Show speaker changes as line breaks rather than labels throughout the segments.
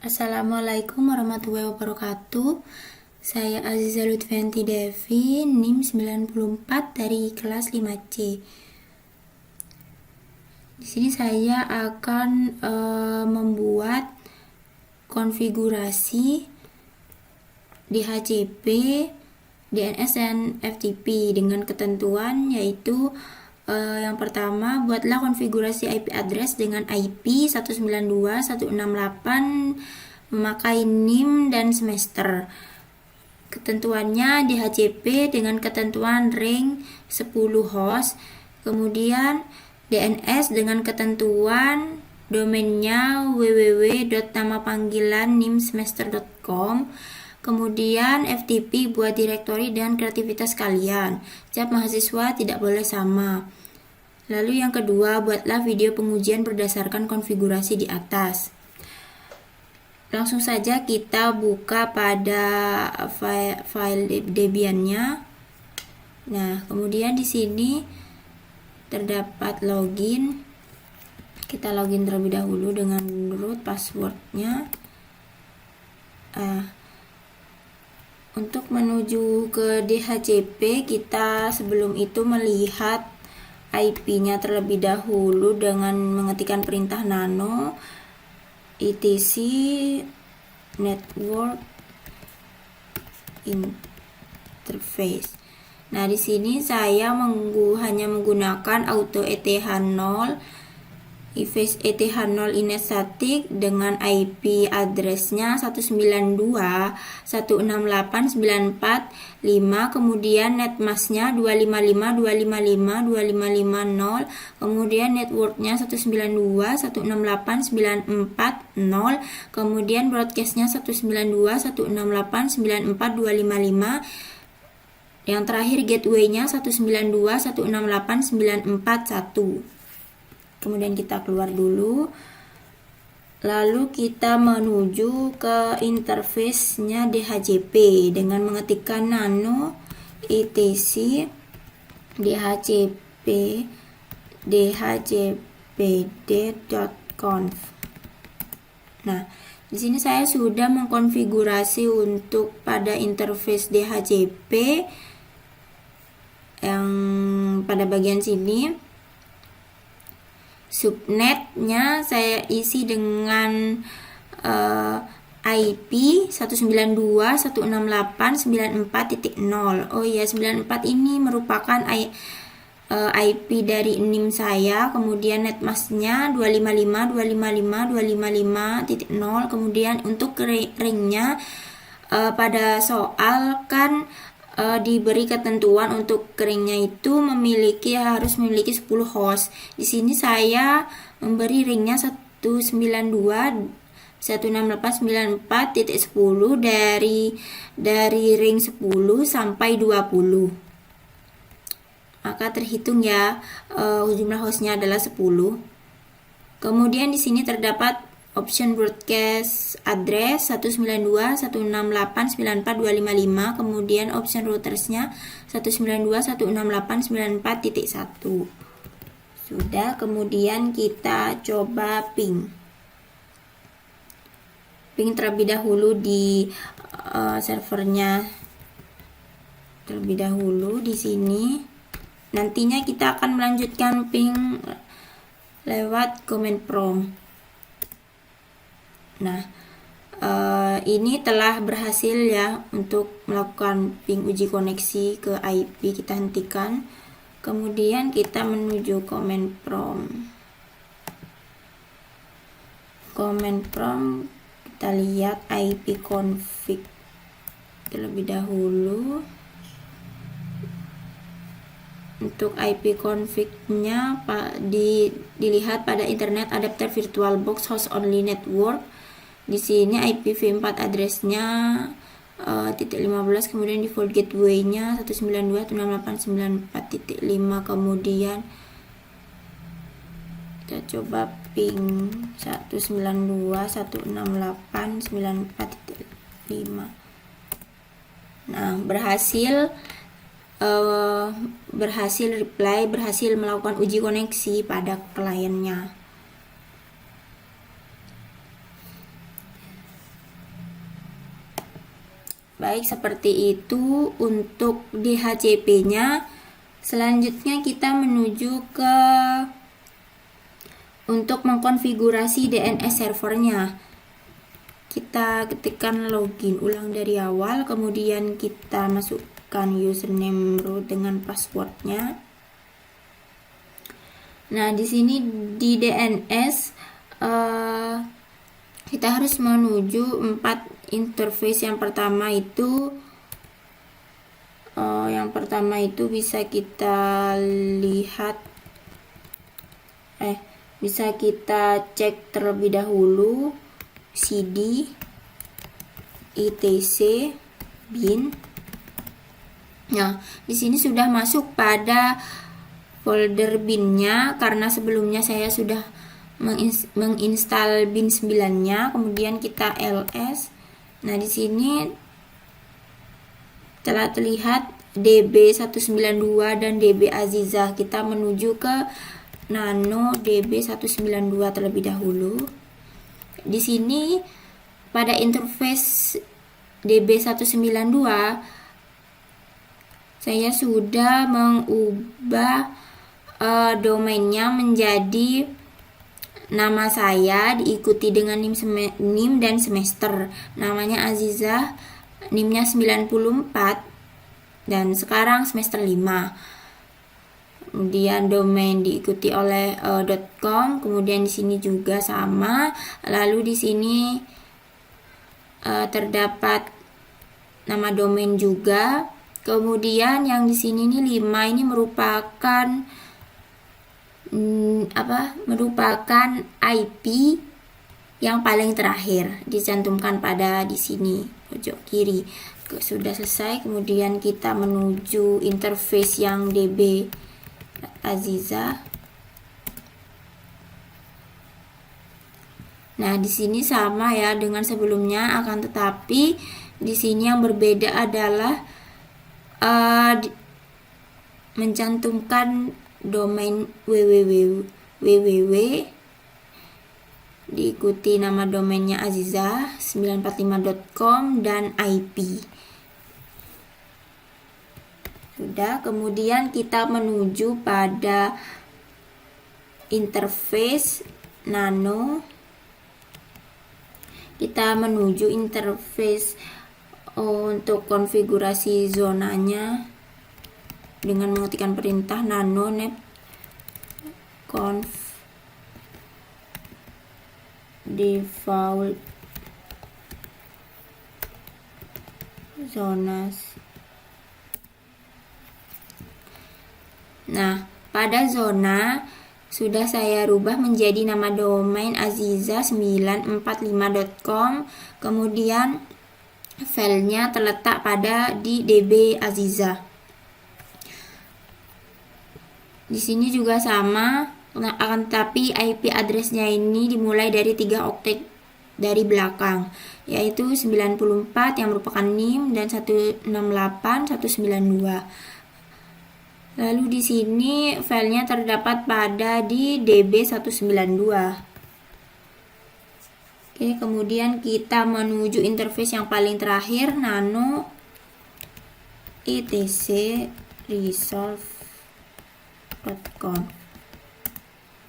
Assalamualaikum warahmatullahi wabarakatuh. Saya Aziza Lutfianti Devi, NIM 94 dari kelas 5C. Di sini saya akan membuat konfigurasi DHCP, DNS dan FTP dengan ketentuan yaitu yang pertama, buatlah konfigurasi IP address dengan IP 192.168 memakai NIM dan semester. Ketentuannya DHCP dengan ketentuan ring 10 host, kemudian DNS dengan ketentuan domainnya www.namapanggilan.nimsemester.com. Kemudian FTP buat direktori dan kreativitas kalian. Setiap mahasiswa tidak boleh sama. Lalu yang kedua, buatlah video pengujian berdasarkan konfigurasi di atas. Langsung saja kita buka pada file Debian-nya. Nah, kemudian di sini terdapat login. Kita login terlebih dahulu dengan root passwordnya. Untuk menuju ke DHCP, kita sebelum itu melihat IP-nya terlebih dahulu dengan mengetikkan perintah nano etc network interface. Nah, di sini saya hanya menggunakan auto ETH0 Ifase ETH0 inet static dengan IP addressnya 192.168.945, kemudian netmasknya 255.255.255.0, kemudian networknya 192.168.940, kemudian broadcastnya 192.168.94255, yang terakhir gateway-nya 192.168.941. Kemudian kita keluar dulu, lalu kita menuju ke interface-nya DHCP dengan mengetikkan nano etc dhcp dhcpd.conf. Nah, di sini saya sudah mengkonfigurasi untuk pada interface DHCP yang pada bagian sini. Subnetnya saya isi dengan IP 192.168.94.0. Oh ya, 94 ini merupakan IP dari NIM saya, kemudian netmasknya 255.255.255.0. Kemudian untuk ringnya pada soal kan diberi ketentuan untuk ringnya itu harus memiliki 10 host. Di sini saya memberi ringnya 192.168.94.10 dari ring 10 sampai 20. Maka terhitung ya jumlah hostnya adalah 10. Kemudian di sini terdapat option broadcast address 192.168.94255, kemudian option routersnya 192.168.94.1. Sudah, kemudian kita coba ping terlebih dahulu di servernya terlebih dahulu di sini. Nantinya kita akan melanjutkan ping lewat command prompt. Nah, ini telah berhasil ya untuk melakukan ping uji koneksi ke IP. Kita hentikan, kemudian kita menuju command prompt. Command prompt, kita lihat IP config terlebih dahulu. Untuk IP config-nya dilihat pada Internet Adapter VirtualBox Host Only Network. Di sini IPv4 address-nya .15, kemudian default gateway-nya 192.168.94.5, kemudian kita coba ping 192.168.94.5. Nah, berhasil reply, berhasil melakukan uji koneksi pada kliennya. Baik, seperti itu untuk DHCP-nya. Selanjutnya kita menuju ke untuk mengkonfigurasi DNS servernya. Kita ketikkan login ulang dari awal, kemudian kita masukkan username root dengan passwordnya. Nah, di sini di DNS kita harus menuju 4 interface. Yang pertama itu bisa kita lihat bisa kita cek terlebih dahulu cd etc bin. Nah, di sini sudah masuk pada folder binnya karena sebelumnya saya sudah menginstal bin 9-nya. Kemudian kita ls. Nah, di sini telah terlihat DB192 dan DB Azizah. Kita menuju ke nano DB192 terlebih dahulu. Di sini pada interface DB192 saya sudah mengubah domainnya menjadi nama saya diikuti dengan NIM dan semester. Namanya Azizah, NIM-nya 94 dan sekarang semester 5. Kemudian domain diikuti oleh .com, kemudian di sini juga sama. Lalu di sini terdapat nama domain juga. Kemudian yang di sini nih 5 ini merupakan IP yang paling terakhir dicantumkan pada di sini pojok kiri. Sudah selesai, kemudian kita menuju interface yang DB Azizah. Nah, di sini sama ya dengan sebelumnya, akan tetapi di sini yang berbeda adalah mencantumkan domain www diikuti nama domainnya Azizah 945.com dan IP. Sudah, kemudian kita menuju pada interface nano. Kita menuju interface untuk konfigurasi zonanya dengan mengetikkan perintah nano net conf default zonas. Nah, pada zona sudah saya rubah menjadi nama domain azizah945.com. Kemudian filenya terletak pada di DB Azizah. Di sini juga sama, akan tetapi IP address-nya ini dimulai dari 3 oktet dari belakang, yaitu 94 yang merupakan NIM dan 168 192. Lalu di sini filenya terdapat pada di DB192. Oke, kemudian kita menuju interface yang paling terakhir, nano etc resolve.com.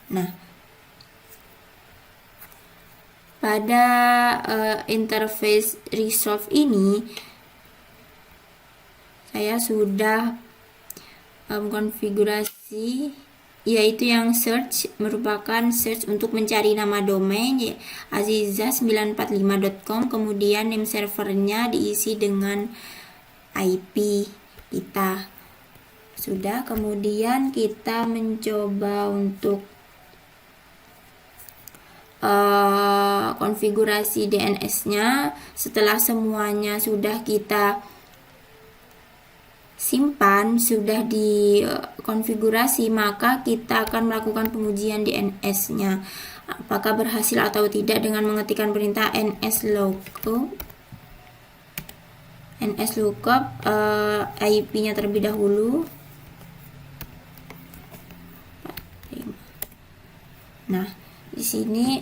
Nah, pada interface resolve ini saya sudah konfigurasi, yaitu yang search merupakan search untuk mencari nama domain azizah945.com, kemudian name servernya diisi dengan IP kita. Sudah, kemudian kita mencoba untuk konfigurasi DNS-nya. Setelah semuanya sudah kita simpan, sudah dikonfigurasi, maka kita akan melakukan pengujian DNS-nya apakah berhasil atau tidak dengan mengetikkan perintah nslookup IP-nya terlebih dahulu. Nah, di sini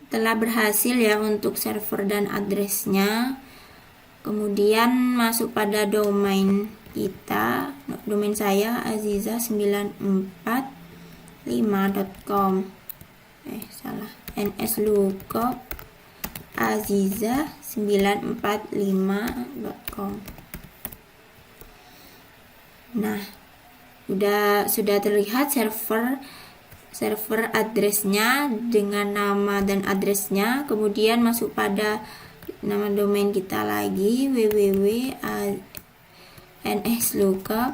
telah berhasil ya untuk server dan addressnya. Kemudian masuk pada domain kita, domain saya aziza945.com. Salah, nslookup aziza945.com. Nah, sudah terlihat server addressnya dengan nama dan addressnya. Kemudian masuk pada nama domain kita lagi, nslookup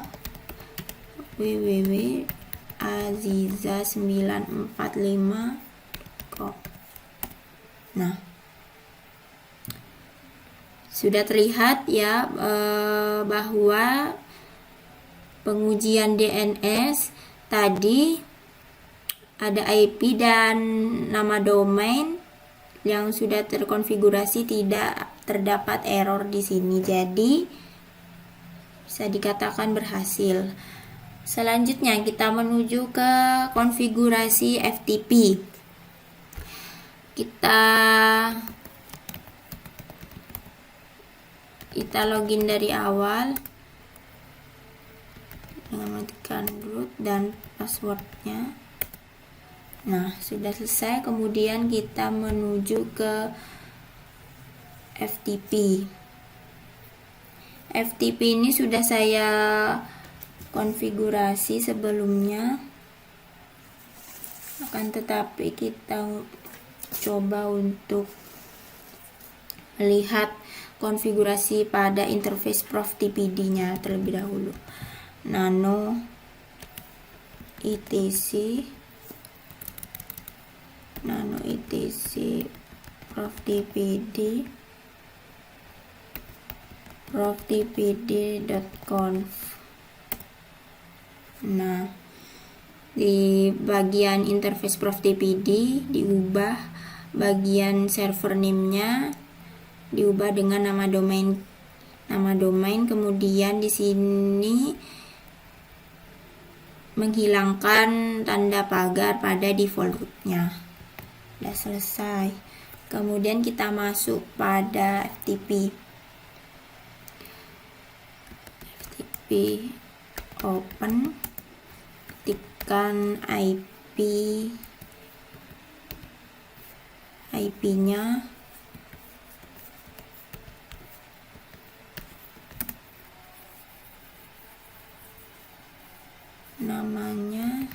www.aziza945.com. Nah, sudah terlihat ya bahwa pengujian DNS tadi ada IP dan nama domain yang sudah terkonfigurasi, tidak terdapat error di sini. Jadi bisa dikatakan berhasil. Selanjutnya kita menuju ke konfigurasi FTP. Kita login dari awal dengan matikan root dan passwordnya. Nah, sudah selesai. Kemudian kita menuju ke FTP. FTP ini sudah saya konfigurasi sebelumnya, akan tetapi kita coba untuk melihat konfigurasi pada interface ProfTPD nya terlebih dahulu. Nano etc ProfTPD.conf. Nah, di bagian interface ProfTPD diubah bagian server name-nya, diubah dengan nama domain. Kemudian di sini menghilangkan tanda pagar pada default root-nya. Sudah selesai. Kemudian kita masuk pada FTP open, ketikkan IP-nya, namanya,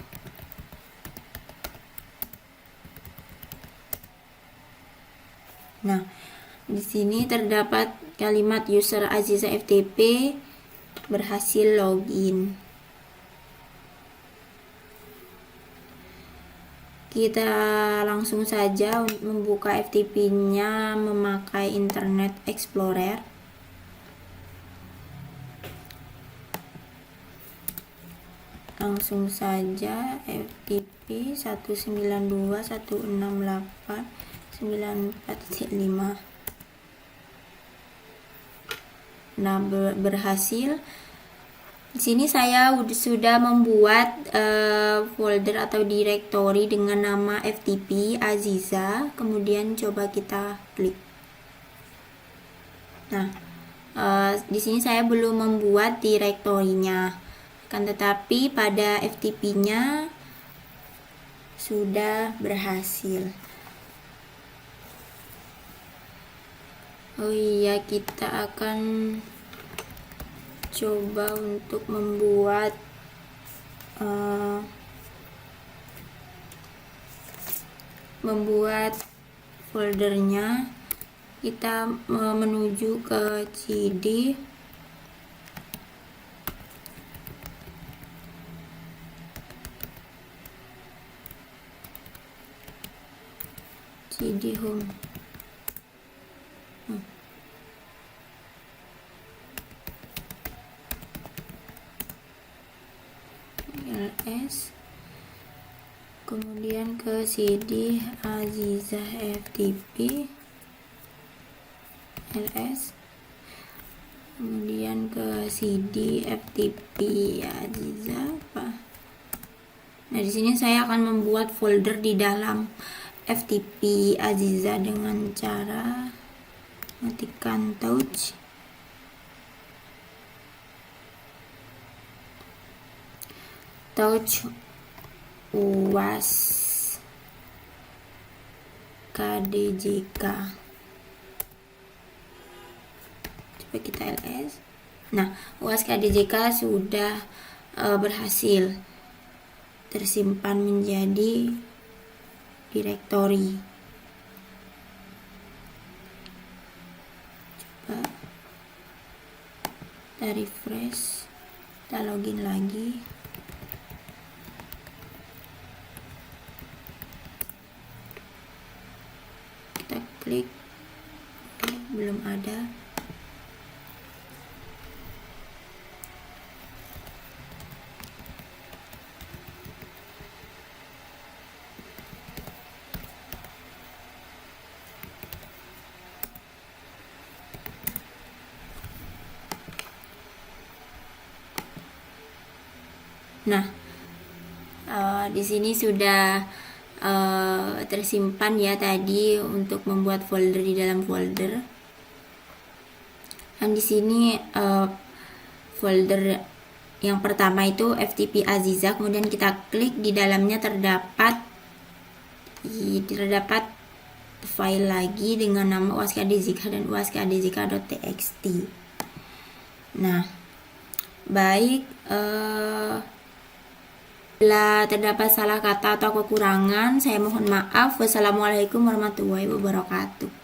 nah di sini terdapat kalimat user Aziza FTP berhasil login. Kita langsung saja membuka FTP-nya memakai Internet Explorer. Langsung saja FTP 192.168.94.5. Nah, berhasil. Di sini saya sudah membuat folder atau directory dengan nama FTP Aziza. Kemudian coba kita klik. Nah, di sini saya belum membuat directory-nya, kan tetapi pada FTP-nya sudah berhasil. Oh iya, kita akan coba untuk membuat foldernya. Kita menuju ke cd home. ls, kemudian ke cd Aziza FTP ls, kemudian ke cd FTP Aziza apa. Nah, di sini saya akan membuat folder di dalam FTP Aziza dengan cara matikan touch. touch UAS KDJK. Coba kita ls. Nah, UAS KDJK sudah berhasil tersimpan menjadi direktori. Coba kita refresh, kita login lagi. Kita klik, belum ada. Nah, di sini sudah tersimpan ya tadi untuk membuat folder di dalam folder. Dan di sini folder yang pertama itu FTP Aziza, kemudian kita klik, di dalamnya terdapat file lagi dengan nama uaskadzk dan uaskadzk.txt. Nah, baik, bila terdapat salah kata atau kekurangan, saya mohon maaf. Wassalamualaikum warahmatullahi wabarakatuh.